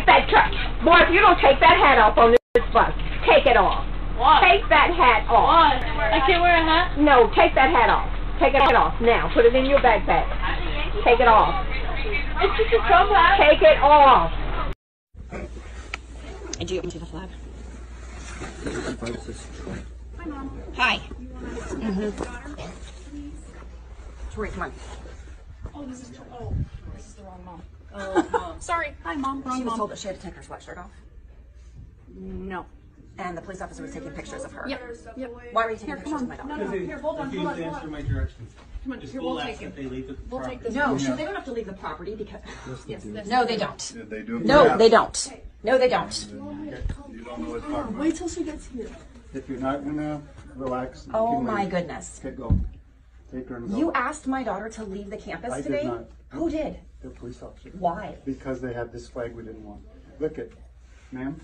take that boy, if you don't take that hat off on this bus, take it off. What? Take that hat off. What? I can't wear a hat? No, take that hat off. Take it off now. Put it in your backpack. Take it off. It's just a Trump hat. Take it off. And do you want to see the flag? Hi, Mom. Hi. Tori, come on. Oh, this is the wrong mom. Oh, Mom. Sorry. Hi, Mom. Wrong She was mom. told that she had to take her sweatshirt off. No. And the police officer was taking pictures of her. Yep. Why were you taking Here, pictures come of my on. daughter? No, here, hold on. Hold on. Answer my directions. Come on, The here, school we'll asks take that it. they leave the We'll take property. this. No, they don't have to leave the property because... Yes, that's No, they don't. Yeah, they do. No, they don't. No, they don't. You don't know what's talking Wait till she gets here. If you're not gonna relax, you Oh can my leave. goodness. Okay, go. Take her and go. You asked my daughter to leave the campus I did today? not. Who did? The police officer. Why? Because they had this flag we didn't want. Look it, ma'am.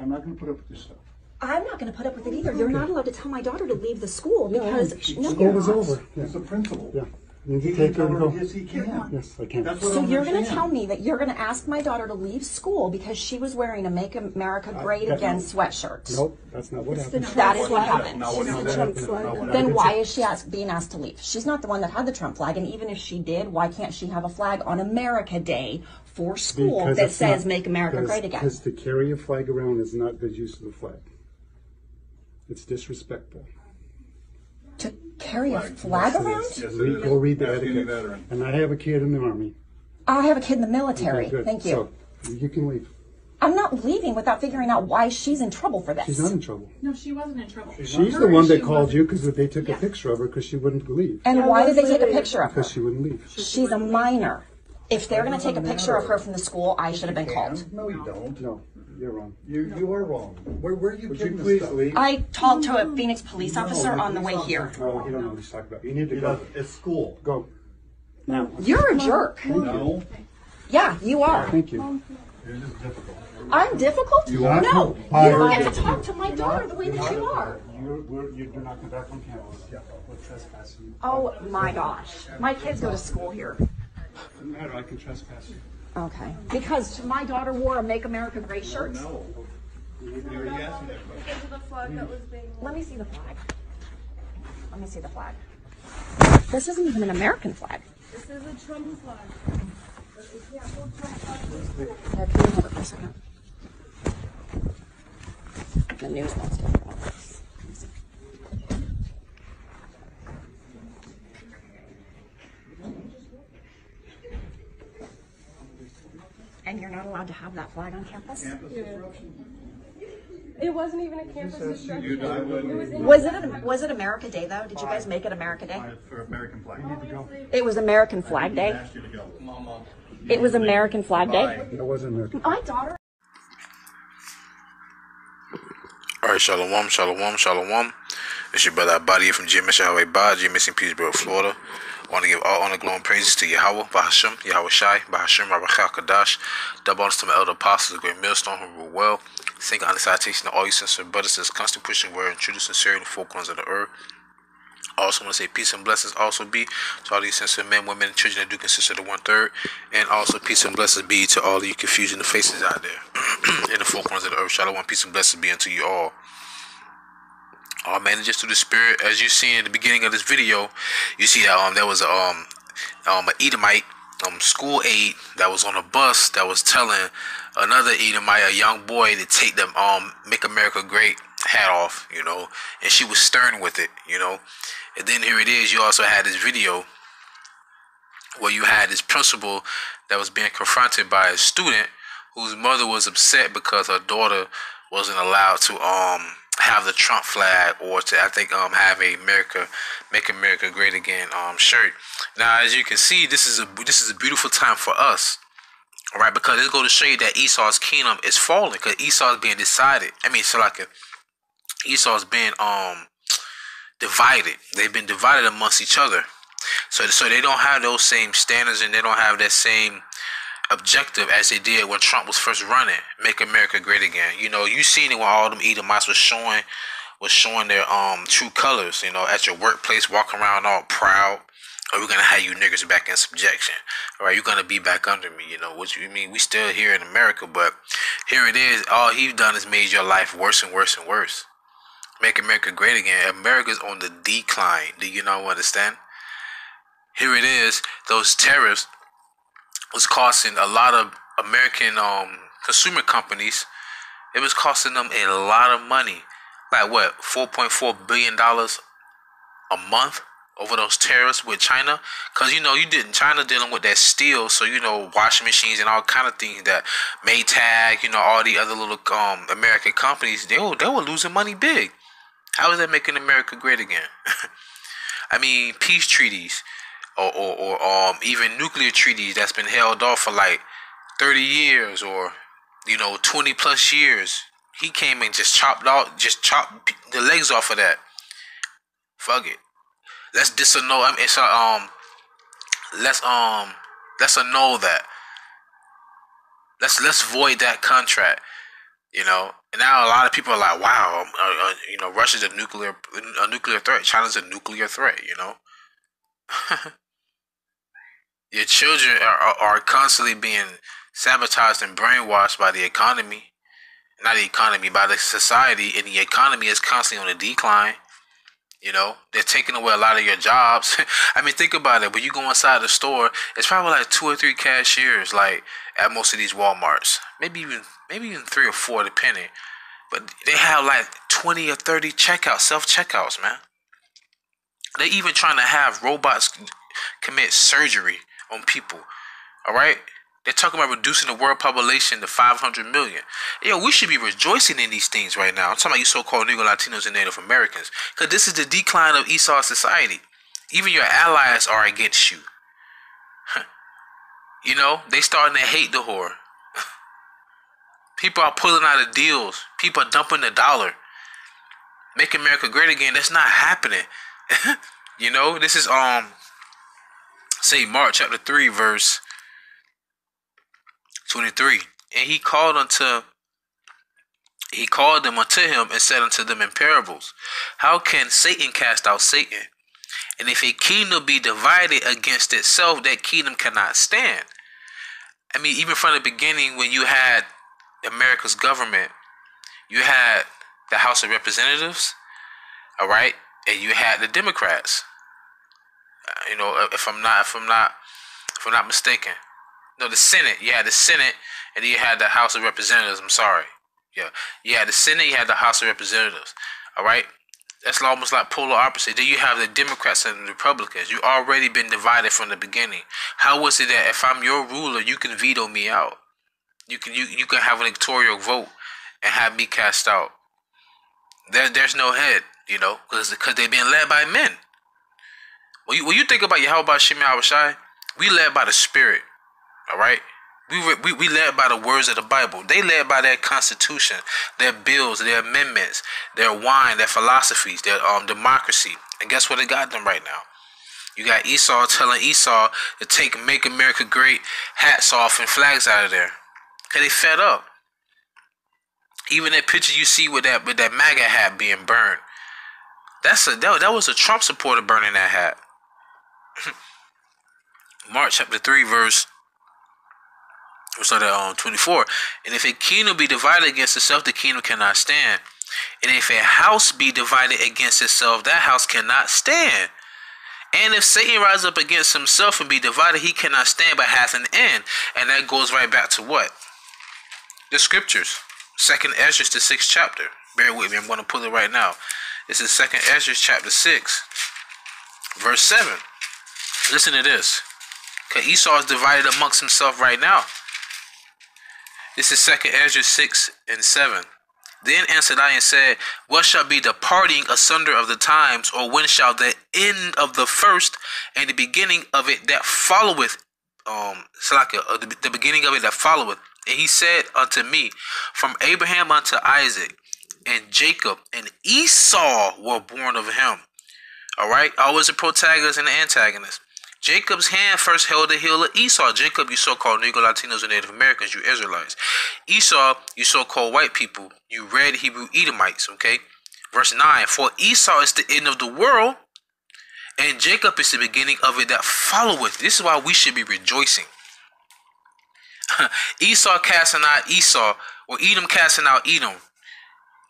I'm not gonna put up with this stuff. I'm not going to put up with it either. You're not allowed to tell my daughter to leave the school because... no, School you're was not. over. It's a principal. Yeah. You He need to can take her tell and her go. yes, he can. Yes, I can. That's what So I you're going to understand. tell me that you're going to ask my daughter to leave school because she was wearing a Make America Great Again sweatshirt? Nope, that's not what happened. That is what happened. Not what happened. Then why is she being asked to leave? She's not the one that had the Trump flag, and even if she did, why can't she have a flag on America Day for school Because that it's says not- Make America because- Great Again? Because to carry a flag around is not good use of the flag. It's disrespectful. To carry a flag around? Yes, go read the etiquette. And I have a kid in the Army. I have a kid in the military. Okay, good. Thank you. So, you can leave. I'm not leaving without figuring out why she's in trouble for this. She's not in trouble. No, she wasn't in trouble. She's the one that called you because they took a picture of her because she wouldn't leave. And why did they take a picture of her? Because she wouldn't leave. She's a minor. If they're going to take a picture of her from the school, I should have been called. No, you don't. No, you're wrong. You are wrong. Where are you Would getting you this please stuff? leave? I talked to a Phoenix police officer on the way here. No, you don't know what he's talking about. You need to You go. know, it's school. Go. Now. You're a jerk. No. Yeah, you are. Thank you. You're just difficult. I'm difficult? You are? No. You Fire. don't get to talk to my daughter the way that you are. You're not going back on campus. We're trespassing. Oh my gosh. My kids go to school here. Doesn't matter. I can trespass you. Okay. Because my daughter wore a Make America Great shirt. No. You already asked me that question. Let me see the flag. Let me see the flag. This isn't even an American flag. This is a Trump flag. Here, can you hold it for a second? The news wants to hear about this. And you're not allowed to have that flag on campus? It wasn't even a campus disruption. Was it America Day though? Did you guys make it America Day? For American flag. It was American Flag Day. Asked you to go. Mama. It was American Flag Day. It wasn't American. My daughter. Alright, shalom, shalom, shalom. It's your brother AHBAD here from AHBAD, GMS in Petersburg, Florida. I want to give all honor, glory, and praises to YAHAWAH, BAHASHAM, YAHAWASHI, BAHASHAM, Rabachah Kadash. Double honors to my elder apostles, the great MILLSTONE, who rule well. Sing honor salutation to all you sincere brothers that's constantly pushing word and truth sincerely in the four corners of the earth. I also want to say peace and blessings also be to all these sincere men, women, and children that do consist of the 1/3. And also peace and blessings be to all of you confusion of faces out there in the four corners of the earth. Shalom, peace and blessings be unto you all. All manages through the spirit. As you see in the beginning of this video, you see that there was an Edomite school aide that was on a bus that was telling another Edomite, a young boy, to take them Make America Great hat off, you know, and she was stern with it, you know. And then here it is, you also had this video where you had this principal that was being confronted by a student whose mother was upset because her daughter wasn't allowed to have the Trump flag or to, I think, have a Make America Great Again shirt. Now, as you can see, this is a beautiful time for us, all right, because it's going to show you that Esau's kingdom is falling, because Esau is being decided. I mean, so like Esau's being divided. They've been divided amongst each other, so they don't have those same standards and they don't have that same objective as they did when Trump was first running, Make America Great Again. You know, you seen it when all them Edomites was showing their true colors, you know, at your workplace, walking around all proud, or we're gonna have you niggas back in subjection. All right, you're gonna be back under me. You know what you mean? We still here in America, but here it is. All he's done is made your life worse and worse and worse. Make America great again. America's on the decline. Do you not understand? Here it is. Those tariffs was costing a lot of American consumer companies. It was costing them a lot of money. Like what? $4.4 billion a month over those tariffs with China. Because China dealing with that steel, so washing machines and all kind of things that Maytag, all the other little American companies, they were losing money big. How is that making America great again? I mean, peace treaties or even nuclear treaties that's been held off for like 30 years or 20 plus years. He came and just chopped the legs off of that. Fuck it. Let's disannul. Let's annul that. Let's void that contract. And now a lot of people are like, wow, Russia's a nuclear threat. China's a nuclear threat. Your children are constantly being sabotaged and brainwashed by the economy. Not the economy, by the society. And the economy is constantly on a decline. They're taking away a lot of your jobs. I mean, think about it. When you go inside the store, it's probably like 2 or 3 cashiers, like at most of these Walmarts. Maybe even 3 or 4, depending. But they have like 20 or 30 self-checkouts, man. They're even trying to have robots commit surgery on people. All right? They're talking about reducing the world population to 500 million. Yo, we should be rejoicing in these things right now. I'm talking about you so-called Negro, Latinos, and Native Americans. Because this is the decline of Esau society. Even your allies are against you. They starting to hate the whore. People are pulling out of deals. People are dumping the dollar. Make America great again. That's not happening. This is say Mark chapter 3 verse 23. And he called them unto him and said unto them in parables, how can Satan cast out Satan? And if a kingdom be divided against itself, that kingdom cannot stand. I mean, even from the beginning, when you had America's government, you had the House of Representatives, all right, and you had the Democrats. If I'm not mistaken. No, the Senate. You had the Senate, and then you had the House of Representatives. I'm sorry. Yeah, you had the Senate. You had the House of Representatives. All right, that's almost like polar opposite. Then you have the Democrats and the Republicans. You already been divided from the beginning. How was it that if I'm your ruler, you can veto me out? You can have an electoral vote and have me cast out. There's no head, because they've been led by men. When you think about YAHAWASHI, we led by the Spirit. All right, we led by the words of the Bible. They led by their constitution, their bills, their amendments, their wine, their philosophies, their democracy. And guess what? It got them right now. You got Esau telling Esau to make America great, hats off and flags out of there, cause they fed up. Even that picture you see with that MAGA hat being burned, that was a Trump supporter burning that hat. Mark chapter 3 verse 24. And if a kingdom be divided against itself, the kingdom cannot stand. And if a house be divided against itself, that house cannot stand. And if Satan rise up against himself and be divided, he cannot stand, but hath an end. And that goes right back to what? The scriptures. 2nd Ezra, the 6th chapter. Bear with me, I'm going to pull it right now. This is 2nd Ezra chapter 6, verse 7. Listen to this. Because Esau is divided amongst himself right now. This is 2nd Ezra 6 and 7. Then answered I and said, what shall be the parting asunder of the times, or when shall the end of the first and the beginning of it that followeth, the beginning of it that followeth? And he said unto me, from Abraham unto Isaac and Jacob and Esau were born of him. All right, always a protagonist and an antagonist. Jacob's hand first held the heel of Esau. Jacob, you so-called Negro, Latinos, and Native Americans, you Israelites. Esau, you so-called white people, you red Hebrew Edomites, okay? Verse 9, for Esau is the end of the world, And Jacob is the beginning of it that followeth. This is why we should be rejoicing. Esau casting out Esau, or Edom casting out Edom.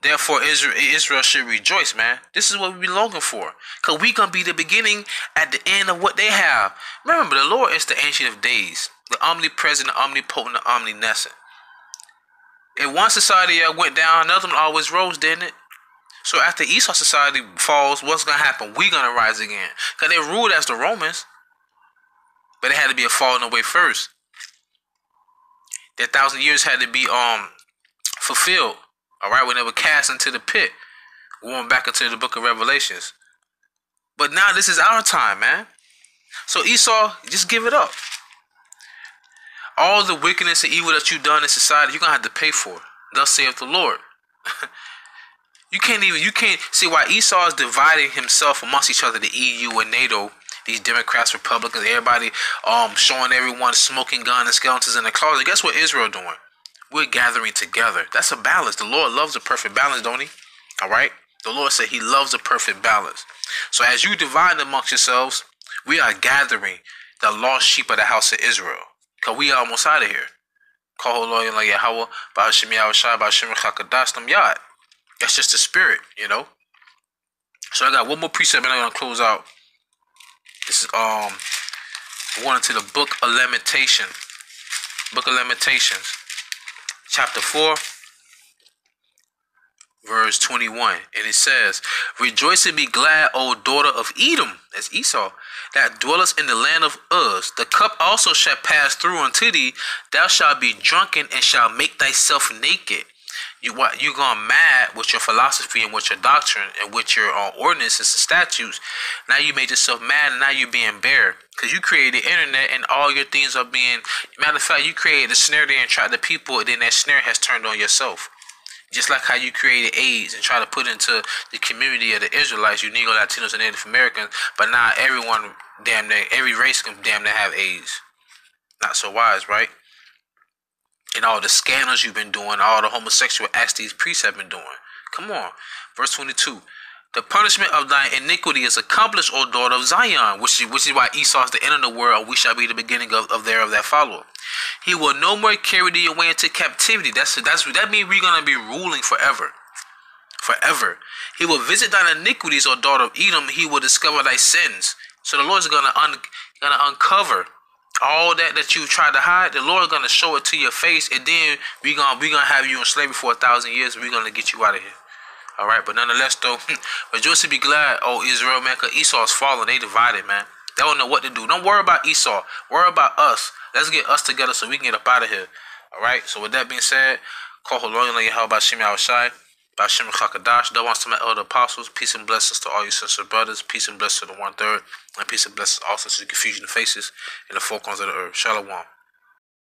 Therefore, Israel should rejoice, man. This is what we be longing for. Because we going to be the beginning at the end of what they have. Remember, the Lord is the Ancient of Days. The omnipresent, the omnipotent, the omniscient. If one society went down, another one always rose, didn't it? So after Esau society falls, what's going to happen? We're going to rise again. Because they ruled as the Romans. But it had to be a falling away first. That 1,000 years had to be fulfilled. Alright, when they were cast into the pit. Going back into the book of Revelations. But now this is our time, man. So Esau, just give it up. All the wickedness and evil that you've done in society, you're going to have to pay for. Thus saith the Lord. You can't see why Esau is dividing himself amongst each other, the EU and NATO, these Democrats, Republicans, everybody showing everyone smoking gun and skeletons in the closet. Guess what Israel doing? We're gathering together. That's a balance. The Lord loves a perfect balance, don't he? All right? The Lord said he loves a perfect balance. So as you divide amongst yourselves, we are gathering the lost sheep of the house of Israel. Because we are almost out of here. Call Lord like YAHAWAH, BAHASHIM YAHAWASHI, BAHASHIM YAHAWAH, Yad. That's just the spirit, you know. So I got one more precept and I'm going to close out. This is going into the book of Lamentations. Book of Lamentations. Chapter 4, verse 21. And it says, Rejoice and be glad, O daughter of Edom, that's Esau, that dwellest in the land of Uz. The cup also shall pass through unto thee. Thou shalt be drunken and shalt make thyself naked. You gone mad with your philosophy and with your doctrine and with your ordinances and statutes. Now you made yourself mad and now you're being bare. Because you created the internet and all your things are being... Matter of fact, you created a snare there and tried the people, and then that snare has turned on yourself. Just like how you created AIDS and tried to put into the community of the Israelites, you Negro, Latinos, and Native Americans. But now everyone, damn near, every race can damn near have AIDS. Not so wise, right? And all the scandals you've been doing, all the homosexual acts these priests have been doing. Come on. Verse 22. The punishment of thy iniquity is accomplished, O daughter of Zion, which is why Esau is the end of the world, and we shall be the beginning of that follower. He will no more carry thee away into captivity. That means we're going to be ruling forever. Forever. He will visit thine iniquities, O daughter of Edom. He will discover thy sins. So the Lord is going to uncover all that you tried to hide. The Lord is going to show it to your face, and then we're gonna have you in slavery for 1,000 years, and we're going to get you out of here. All right, but nonetheless, though, rejoice and be glad, oh Israel, man, because Esau's fallen. They divided, man. They don't know what to do. Don't worry about Esau. Worry about us. Let's get us together so we can get up out of here. All right, so with that being said, call HALAL BAHASHIM YAHAWASHI, BAHASHIM YAHAWAH. That wants to my elder apostles. Peace and blessings to all your sisters and brothers. Peace and blessings to the 1/3. And peace and blessings also to the confusion of faces and the four corners of the earth. Shalom.